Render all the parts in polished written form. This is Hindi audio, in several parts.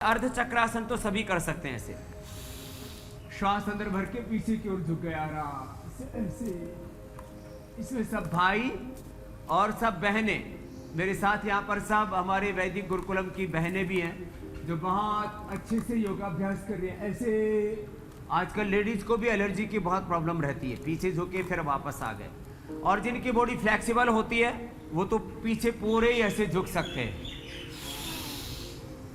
अर्ध चक्रासन तो सभी कर सकते हैं ऐसे। श्वास अंदर भर के पीछे की ओर झुक गया आराम से ऐसे। इसमें सब भाई और सब बहनें मेरे साथ यहाँ पर सब हमारे वैदिक गुरुकुलम की बहनें भी हैं जो बहुत अच्छे से योगाभ्यास कर रहे हैं ऐसे। आजकल लेडीज को भी एलर्जी की बहुत प्रॉब्लम रहती है, पीछे झुके फिर वापस आ गए। और जिनकी बॉडी फ्लेक्सिबल होती है वो तो पीछे पूरे ही ऐसे झुक सकते हैं,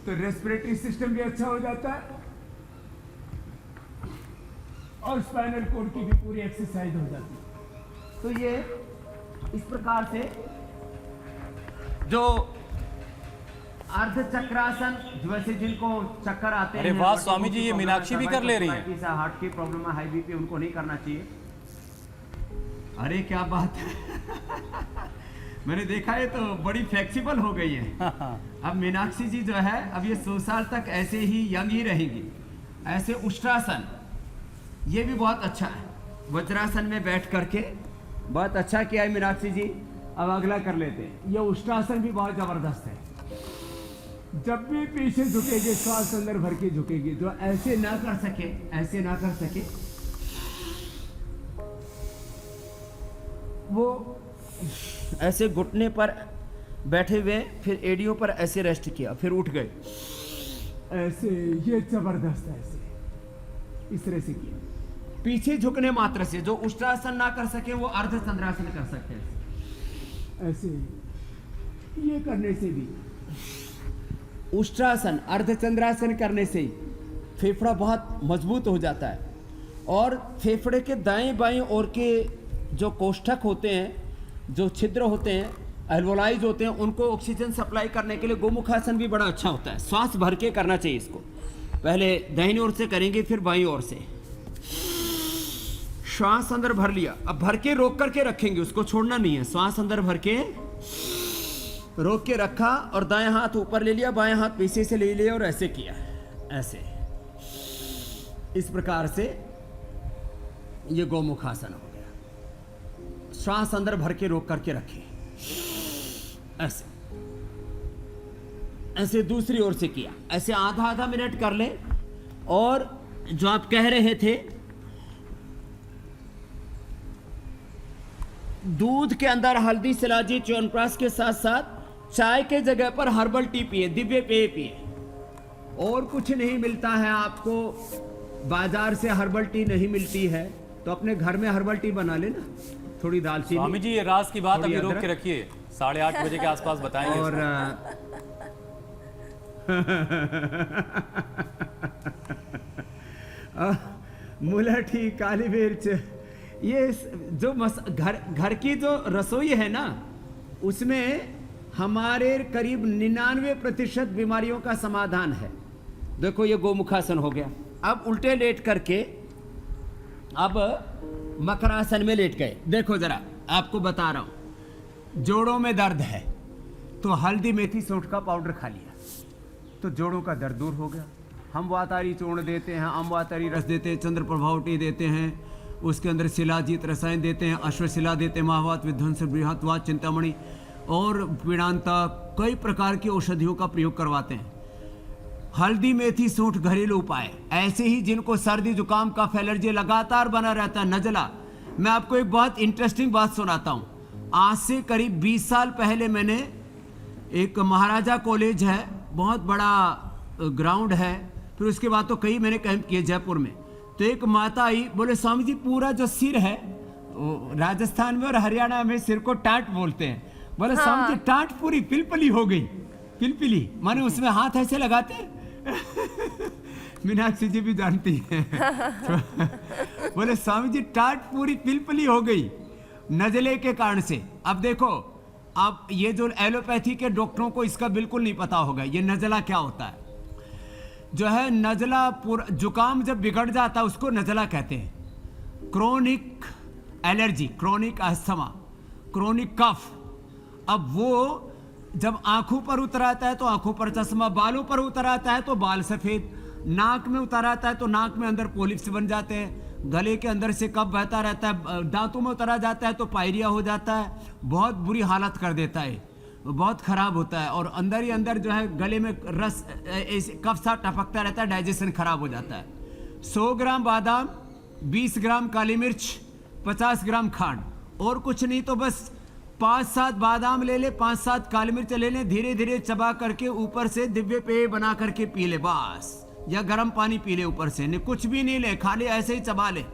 तो रेस्पिरेटरी सिस्टम भी अच्छा हो जाता है और स्पाइनल कोड की भी पूरी एक्सरसाइज हो जाती है। तो ये इस प्रकार से जो अर्ध चक्रासन, वैसे जिनको चक्कर आते हैं। अरे वाह स्वामी जी, ये मीनाक्षी भी कर ले रही है। हार्ट की प्रॉब्लम है, हाई बीपी, उनको नहीं करना चाहिए। अरे क्या बात है मैंने देखा है तो बड़ी फ्लेक्सिबल हो गई है। अब मीनाक्षी जी जो है अब ये 100 साल तक ऐसे ही यंग ही रहेंगी। ऐसे उष्ट्रासन ये भी बहुत अच्छा है, वज्रासन में बैठ करके बहुत अच्छा किया है मीनाक्षी जी। अब अगला कर लेते हैं। ये उष्ट्रासन भी बहुत जबरदस्त है। जब भी पीछे झुकेगी श्वास अंदर भर के झुकेगी, जो ऐसे ना कर सके, ऐसे ना कर सके वो ऐसे घुटने पर बैठे हुए, फिर एडियो पर ऐसे रेस्ट किया, फिर उठ गए ऐसे। ये जबरदस्त है, ऐसे इस तरह से किया। पीछे झुकने मात्र से जो उष्ट्रासन ना कर सके वो अर्ध चंद्रासन कर सकते हैं ऐसे। ये करने से भी उष्ट्रासन अर्ध चंद्रासन करने से ही फेफड़ा बहुत मजबूत हो जाता है और फेफड़े के दाएं बाएं ओर के जो कोष्ठक होते हैं, जो छिद्र होते हैं, एल्वोलाइज होते हैं, उनको ऑक्सीजन सप्लाई करने के लिए गोमुखासन भी बड़ा अच्छा होता है। श्वास भर के करना चाहिए इसको। पहले दाहिनी ओर से करेंगे, फिर बाईं ओर से। श्वास अंदर भर लिया, अब भर के रोक करके रखेंगे, उसको छोड़ना नहीं है। श्वास अंदर भर के रोक के रखा और दाएं हाथ ऊपर ले लिया, बाएं हाथ पीछे से ले लिया और ऐसे किया, ऐसे। इस प्रकार से ये गोमुखासन हो गया। श्वास अंदर भर के रोक करके रखे, ऐसे ऐसे। दूसरी ओर से किया, ऐसे आधा आधा मिनट कर ले। और जो आप कह रहे थे, दूध के अंदर हल्दी, शिलाजी, च्यवनप्राश के साथ साथ चाय के जगह पर हर्बल टी पिए, दिव्य पेय पिए। और कुछ नहीं मिलता है आपको, बाजार से हर्बल टी नहीं मिलती है तो अपने घर में हर्बल टी बना लेना। थोड़ी दालचीनी। स्वामी जी, ये राज की बात अभी रोक के रखिए, 8:30 बजे के आसपास बताएंगे। और मुलठी, काली मिर्च, ये जो घर की जो रसोई है ना, उसमें हमारे करीब 99% बीमारियों का समाधान है। देखो ये गोमुखासन हो गया। अब उल्टे लेट करके अब मकरासन में लेट गए। देखो जरा, आपको बता रहा हूं, जोड़ों में दर्द है तो हल्दी, मेथी, सौंठ का पाउडर खा लिया तो जोड़ों का दर्द दूर हो गया। हम वातारी चूर्ण देते हैं, आम वातारी रस देते हैं, चंद्र प्रभावटी देते हैं, उसके अंदर शिलाजीत रसायन देते हैं, अश्वशिला देते हैं, महावात, विध्वंस, बृहत्वात, चिंतामणि और पीड़ांता, कई प्रकार की औषधियों का प्रयोग करवाते हैं। हल्दी, मेथी, सूंठ घरेलू उपाय। ऐसे ही जिनको सर्दी, जुकाम, कफ, एलर्जी लगातार बना रहता है, नजला। मैं आपको एक बहुत इंटरेस्टिंग बात सुनाता हूँ। आज से करीब 20 साल पहले मैंने एक महाराजा कॉलेज है, बहुत बड़ा ग्राउंड है, फिर उसके बाद तो कई मैंने कैंप किए जयपुर में। तो एक माता आई, बोले स्वामी जी पूरा जो सिर है, राजस्थान में और हरियाणा में सिर को टाट बोलते हैं, बोले स्वामी जी टाट पूरी पिलपली हो गई। पिलपिली माने उसमें हाथ ऐसे लगाते हैं मीनाक्षी जी भी जानती हैं बोले स्वामी जी टाट पूरी पिलपली हो गई नजले के कारण से। अब देखो, अब ये जो एलोपैथी के डॉक्टरों को इसका बिल्कुल नहीं पता होगा ये नजला क्या होता है। जो है नजला, पूरा जुकाम जब बिगड़ जाता है उसको नजला कहते हैं। Chronic allergy, chronic asthma, chronic cough. अब वो जब आंखों पर उतर आता है तो आंखों पर चश्मा, बालों पर उतर आता है तो बाल सफेद, नाक में उतर आता है तो नाक में अंदर पोलिप्स बन जाते हैं, गले के अंदर से कफ बहता रहता है, दांतों में उतरा जाता है तो पायरिया हो जाता है, बहुत बुरी हालत कर देता है। वो बहुत खराब होता है और अंदर ही अंदर जो है गले में रस ऐसे कफ सा टपकता रहता है, डाइजेशन खराब हो जाता है। 100 ग्राम बादाम, 20 ग्राम काली मिर्च, 50 ग्राम खांड, और कुछ नहीं तो बस 5-7 बादाम ले ले, 5-7 काली मिर्च ले ले, धीरे धीरे चबा करके ऊपर से दिव्य पेय बना करके पी ले बस, या गर्म पानी पी ले ऊपर से, नहीं कुछ भी नहीं ले, खाली ऐसे ही चबा ले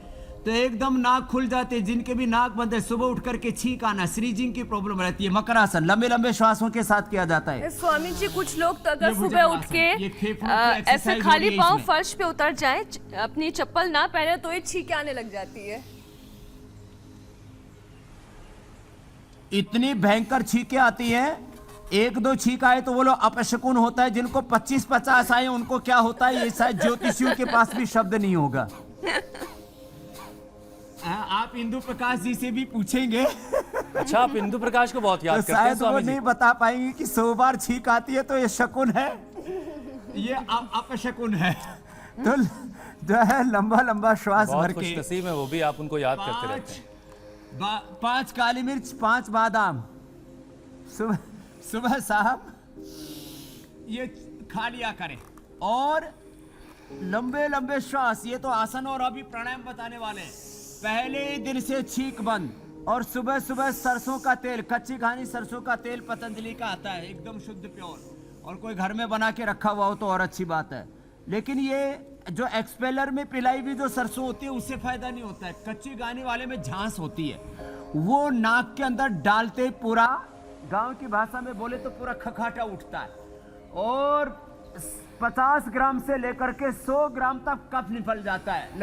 तो एकदम नाक खुल जाते। जिनके भी नाक बंद है सुबह उठ करके छींक आना, श्रीजिंग की प्रॉब्लम रहती है। मकरासन लंबे लंबे श्वासों के साथ किया जाता है। स्वामी जी कुछ लोग तो अगर ये सुबह उठ भुजंगासन, ये के फेफड़ों की ऐसे एक्सरसाइज खाली हो रही है पाँव इसमें। फर्श पे उतर जाए, अपनी चप्पल ना पहने तो ये छींकें आने लग जाती है। इतनी भयंकर छींकें आती हैं, 1-2 छींक आए तो वो लोग अपशकुन होता है। जिनको 25-50 आए उनको क्या होता है, ये शायद ज्योतिषियों के पास भी शब्द नहीं होगा। आप इंदु प्रकाश जी से भी पूछेंगे अच्छा, आप इंदु प्रकाश को बहुत तो याद करते हैं शायद वो स्वामी जी। नहीं बता पाएंगे कि 100 बार छींक आती है तो ये शकुन है, ये अपशकुन है। तो जो है लंबा लंबा श्वास भर बहुत के खुश नसीब है वो भी, आप उनको याद करते रहते हैं। 5 काली मिर्च, 5 बादाम सुबह सुबह शाम ये खा लिया करें, और लंबे लंबे श्वास। ये तो आसन और अभी प्राणायाम बताने वाले हैं। पहले ही दिन से छींक बंद, और सुबह सुबह सरसों का तेल, कच्ची घानी सरसों का तेल पतंजलि का आता है, एकदम शुद्ध प्योर, और कोई घर में बना के रखा हुआ हो तो और अच्छी बात है। लेकिन ये जो एक्सपेलर में पिलाई हुई जो सरसों होती है उससे फायदा नहीं होता है। कच्ची घानी वाले में झांस होती है, वो नाक के अंदर डालते ही पूरा, गांव की भाषा में बोले तो पूरा खखाटा उठता है, और 50 ग्राम से लेकर के 100 ग्राम तक कफ निकल जाता है।